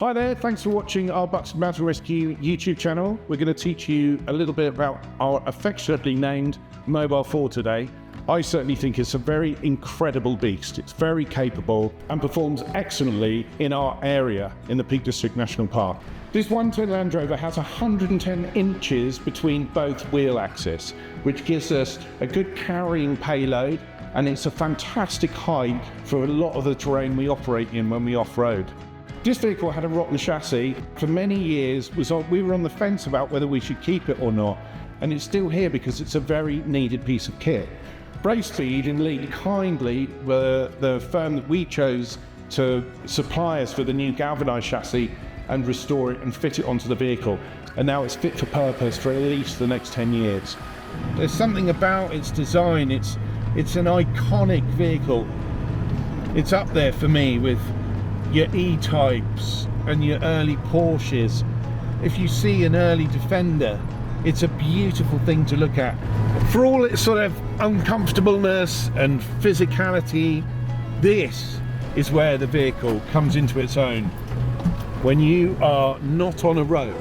Hi there, thanks for watching our Bucks and Mountain Rescue YouTube channel. We're going to teach you a little bit about our affectionately named Mobile 4 today. I certainly think it's a very incredible beast. It's very capable and performs excellently in our area in the Peak District National Park. This 110 Land Rover has 110 inches between both wheel axes, which gives us a good carrying payload, and it's a fantastic height for a lot of the terrain we operate in when we off-road. This vehicle had a rotten chassis for many years. We were on the fence about whether we should keep it or not, and it's still here because it's a very needed piece of kit. Bracefeed and Lee kindly were the firm that we chose to supply us with the new galvanised chassis and restore it and fit it onto the vehicle, and now it's fit for purpose for at least the next 10 years. There's something about its design. It's an iconic vehicle. It's up there for me with your E-types and your early Porsches. If you see an early Defender, it's a beautiful thing to look at. For all its sort of uncomfortableness and physicality, this is where the vehicle comes into its own. When you are not on a road.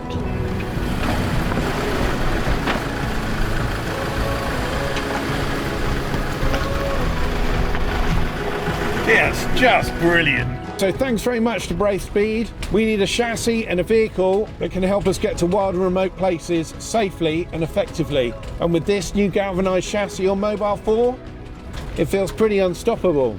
Yes, just brilliant. So thanks very much to Bracefeed. We need a chassis and a vehicle that can help us get to wild and remote places safely and effectively. And with this new galvanised chassis on Mobile 4, it feels pretty unstoppable.